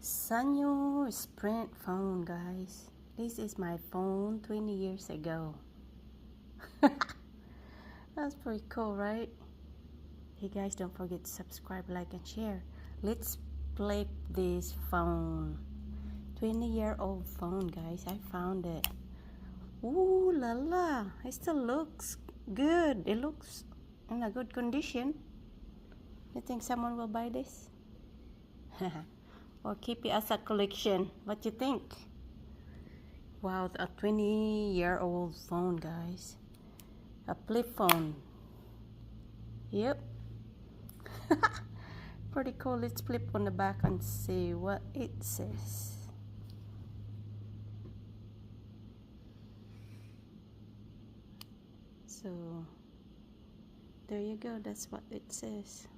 Sanyo Sprint phone, guys. This is my phone 20 years ago. That's pretty cool, right? Hey guys, don't forget to subscribe, like, and share. Let's flip this phone. 20-year-old phone, guys. I found it. Ooh la la. It still looks good. It looks in a good condition. You think someone will buy this? Or keep it as a collection? What you think? Wow, a 20-year-old phone, guys. A flip phone. Yep. Pretty cool. Let's flip on the back and see what it says. So there you go. That's what it says.